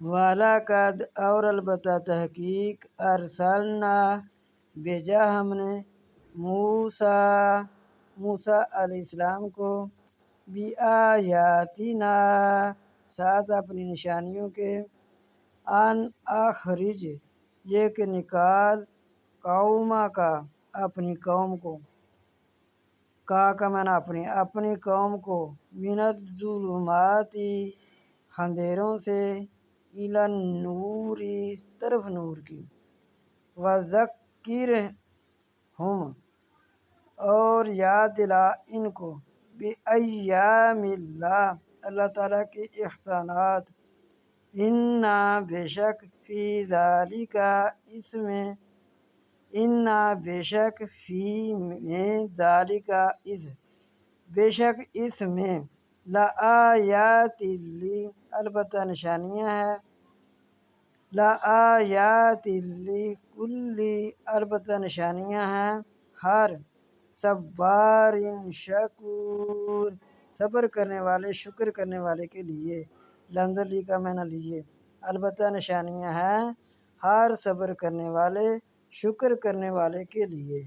وَلَقَدْ اور البتہ تحقیق ارسلنا بھیجا ہم نے موسیٰ علیہ السلام کو بِآیاتِنَا ساتھ اپنی نشانیوں کے ان اخرج یہ کہ نکال قوما کا اپنی قوم کو کا معنی اپنی قوم کو من الظلمات اندھیروں سے الی النور طرف نور کی وذکرہم اور یاد دلا ان کو بأیام اللہ اللہ تعالیٰ کے احسانات انا بے شک فی ذالک بے شک اس میں لآیات البتہ نشانیاں ہیں لآیات لکل البتہ نشانیاں ہیں ہر صبار شکور صبر کرنے والے شکر کرنے والے کے لیے لمدلی کا معنی لیجیے البتہ نشانیاں ہیں ہر صبر کرنے والے شکر کرنے والے کے لیے